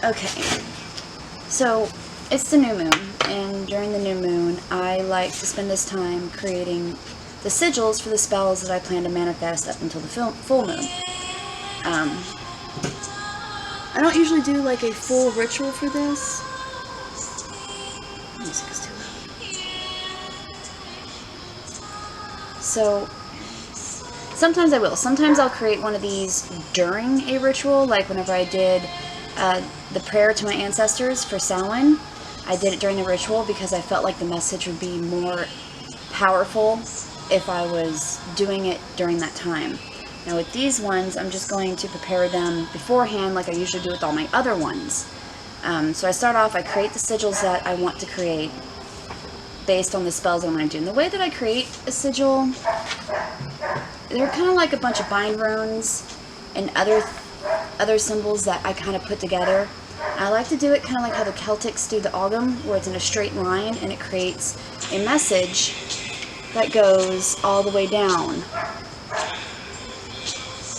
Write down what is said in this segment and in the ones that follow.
Okay, so it's the new moon, and during the new moon, I like to spend this time creating the sigils for the spells that I plan to manifest up until the full moon. I don't usually do like a full ritual for this. Music is too loud. So sometimes I will. Sometimes I'll create one of these during a ritual, like whenever I did the prayer to my ancestors for Samhain. I did it during the ritual because I felt like the message would be more powerful if I was doing it during that time. Now with these ones, I'm just going to prepare them beforehand like I usually do with all my other ones. So I start off, I create the sigils that I want to create based on the spells I'm going to do. And the way that I create a sigil, they're kind of like a bunch of bind runes and other symbols that I kind of put together. I like to do it kind of like how the Celtics do the Ogam, where it's in a straight line and it creates a message that goes all the way down.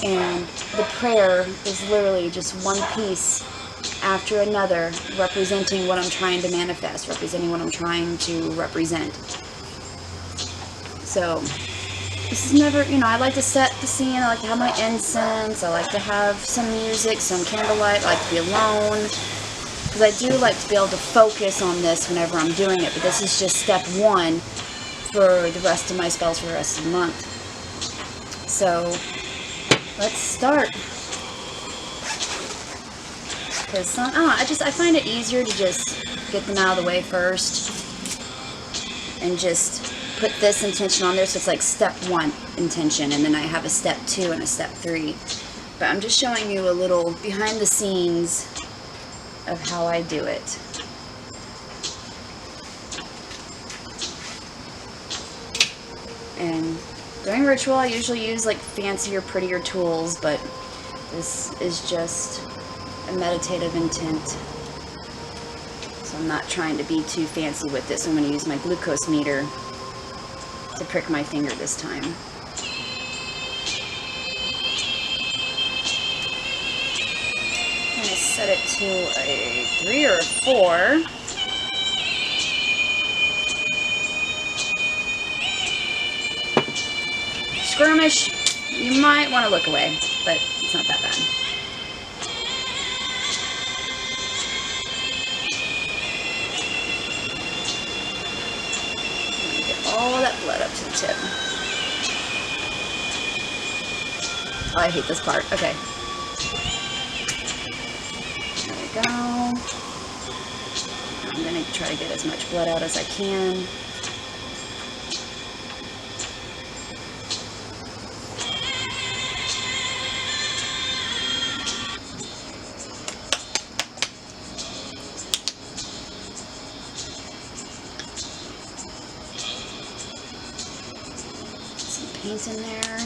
And the prayer is literally just one piece after another, representing what I'm trying to manifest, representing what I'm trying to represent. So this is never, I like to set the scene. I like to have my incense. I like to have some music, some candlelight. I like to be alone, because I do like to be able to focus on this whenever I'm doing it. But this is just step one for the rest of my spells for the rest of the month. So let's start. Because I find it easier to just get them out of the way first and just put this intention on there, so it's like step one intention, and then I have a step 2 and a step 3. But I'm just showing you a little behind the scenes of how I do it. And during ritual, I usually use like fancier, prettier tools, but this is just a meditative intent. So I'm not trying to be too fancy with this. I'm going to use my glucose meter to prick my finger this time. I'm going to set it to a 3 or a 4. Skirmish, you might want to look away, but it's not that bad. All that blood up to the tip. Oh, I hate this part. Okay. There we go. I'm going to try to get as much blood out as I can. Paint in there.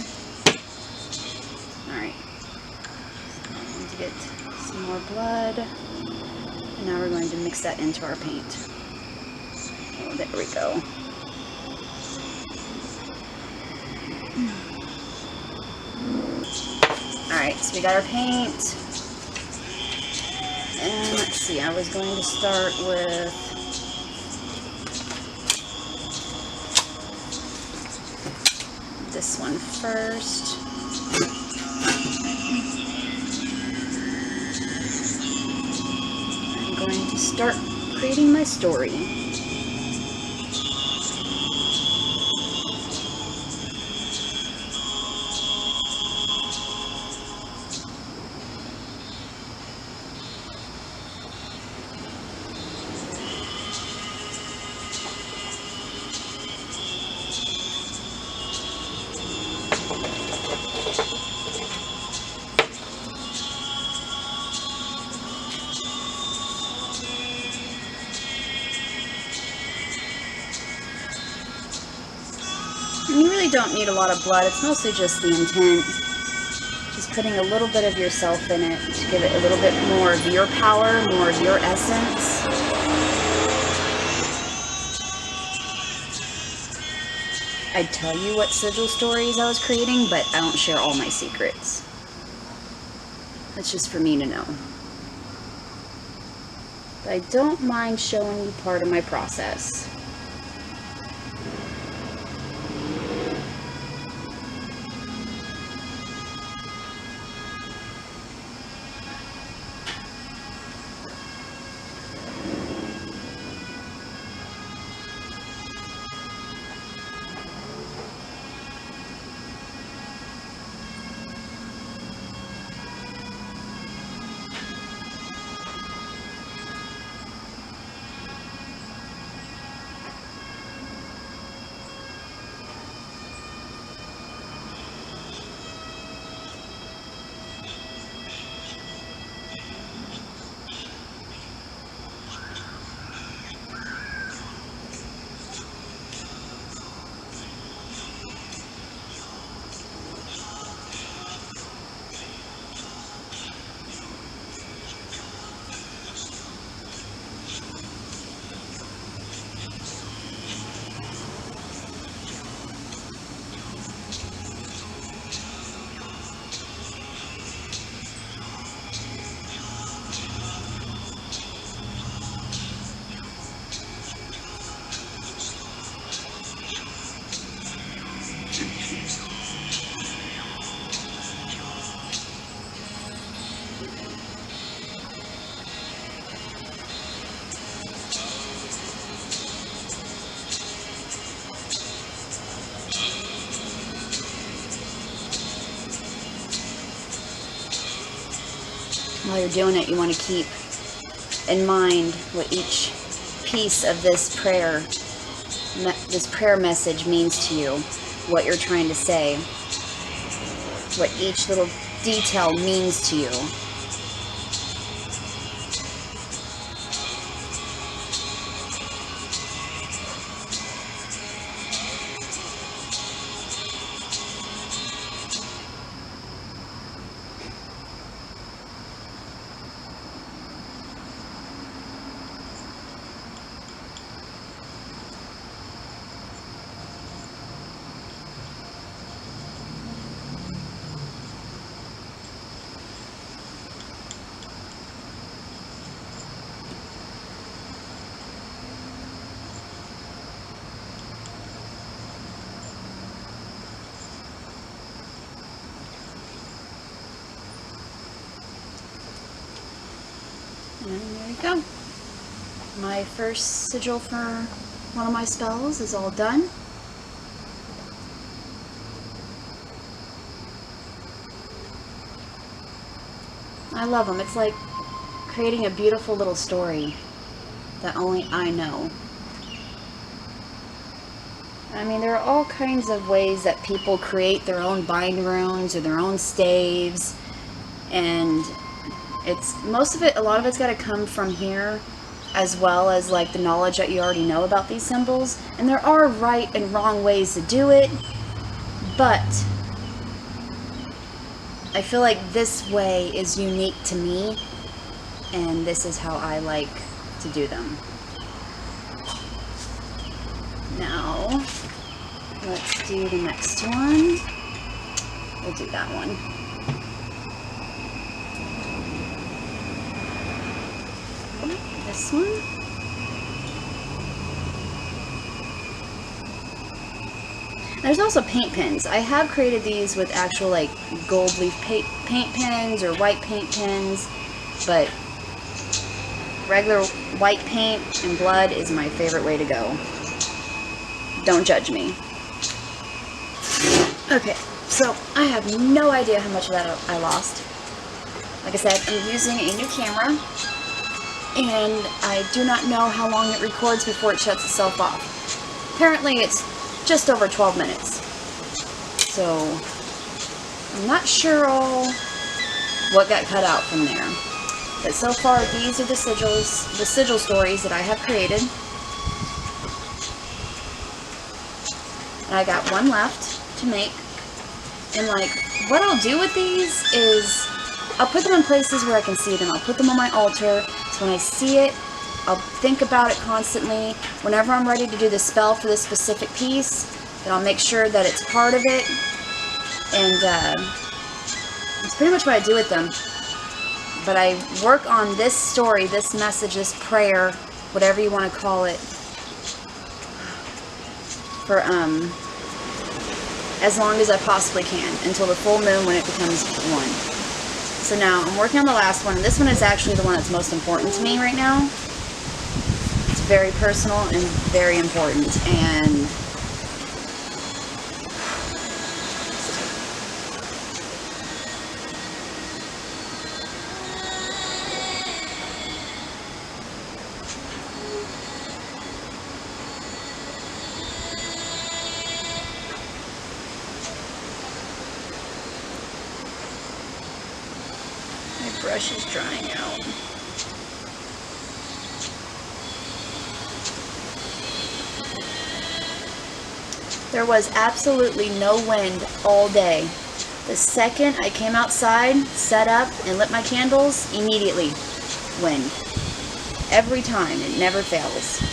Alright. So I'm going to get some more blood. And now we're going to mix that into our paint. Oh, there we go. Alright, so we got our paint. And let's see, I was going to start with this one first. I'm going to start creating my story. And you really don't need a lot of blood. It's mostly just the intent. Just putting a little bit of yourself in it to give it a little bit more of your power, more of your essence. I'd tell you what sigil stories I was creating, but I don't share all my secrets. That's just for me to know. But I don't mind showing you part of my process. While you're doing it, you want to keep in mind what each piece of this prayer message means to you, what you're trying to say, what each little detail means to you. And there we go. My first sigil for one of my spells is all done. I love them. It's like creating a beautiful little story that only I know. I mean, there are all kinds of ways that people create their own bind runes or their own staves, and most of it, a lot of it's got to come from here, as well as like the knowledge that you already know about these symbols. And there are right and wrong ways to do it, but I feel like this way is unique to me, and this is how I like to do them. Now, let's do the next one. We'll do that one. This one. There's also paint pens. I have created these with actual like gold leaf paint pens or white paint pens, but regular white paint and blood is my favorite way to go. Don't judge me. Okay, so I have no idea how much of that I lost. Like I said, I'm using a new camera, and I do not know how long it records before it shuts itself off. Apparently it's just over 12 minutes. So I'm not sure all what got cut out from there. But so far, these are the sigil stories that I have created. And I got one left to make. And like, what I'll do with these is I'll put them in places where I can see them. I'll put them on my altar, so when I see it, I'll think about it constantly. Whenever I'm ready to do the spell for this specific piece, then I'll make sure that it's part of it. And it's pretty much what I do with them. But I work on this story, this message, this prayer, whatever you want to call it, for as long as I possibly can, until the full moon when it becomes one. So now I'm working on the last one, and this one is actually the one that's most important to me right now. It's very personal and very important, and my brush is drying out. There was absolutely no wind all day. The second I came outside, set up, and lit my candles, immediately wind. Every time, it never fails.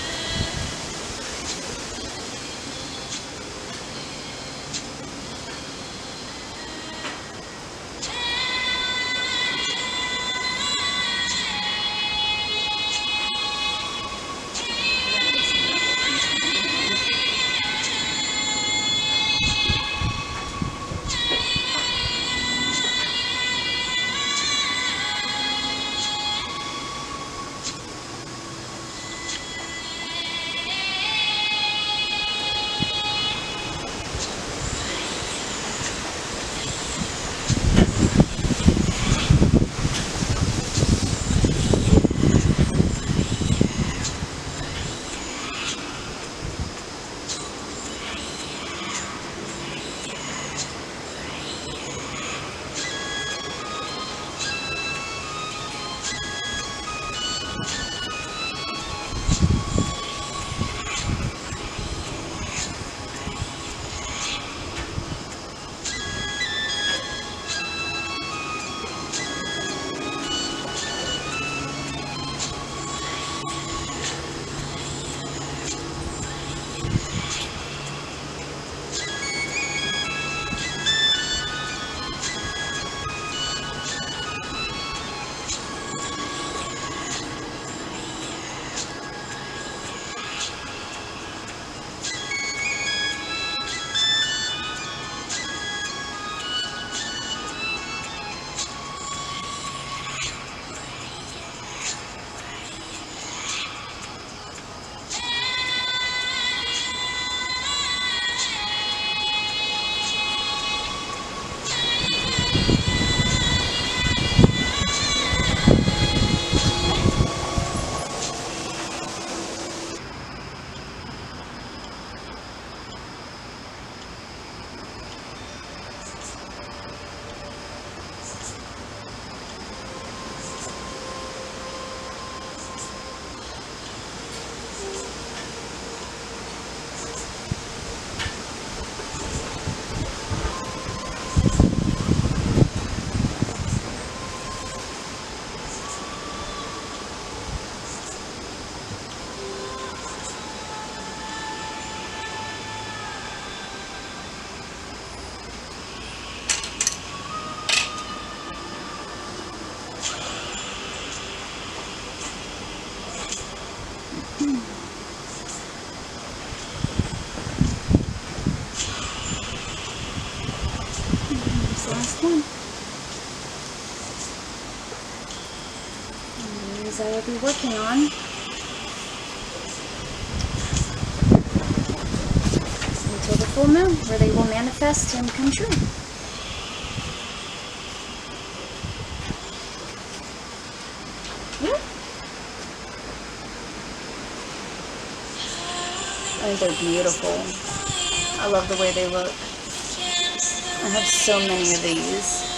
Last one. And these I will be working on until the full moon, where they will manifest and come true. Yeah. I think they're beautiful. I love the way they look. I have so many of these.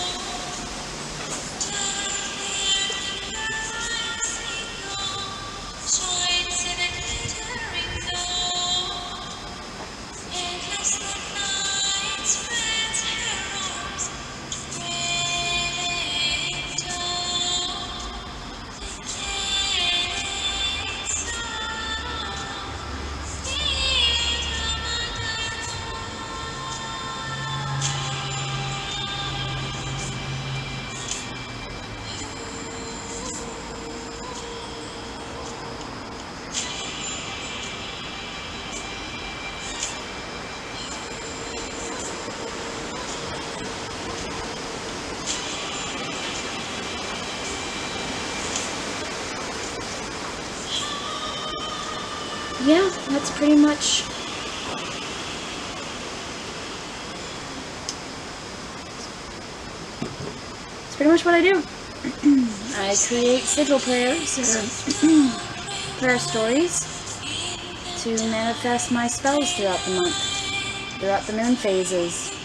yeah, that's pretty much... That's pretty much what I do. I create sigil prayers, or prayer stories, to manifest my spells throughout the month, throughout the moon phases.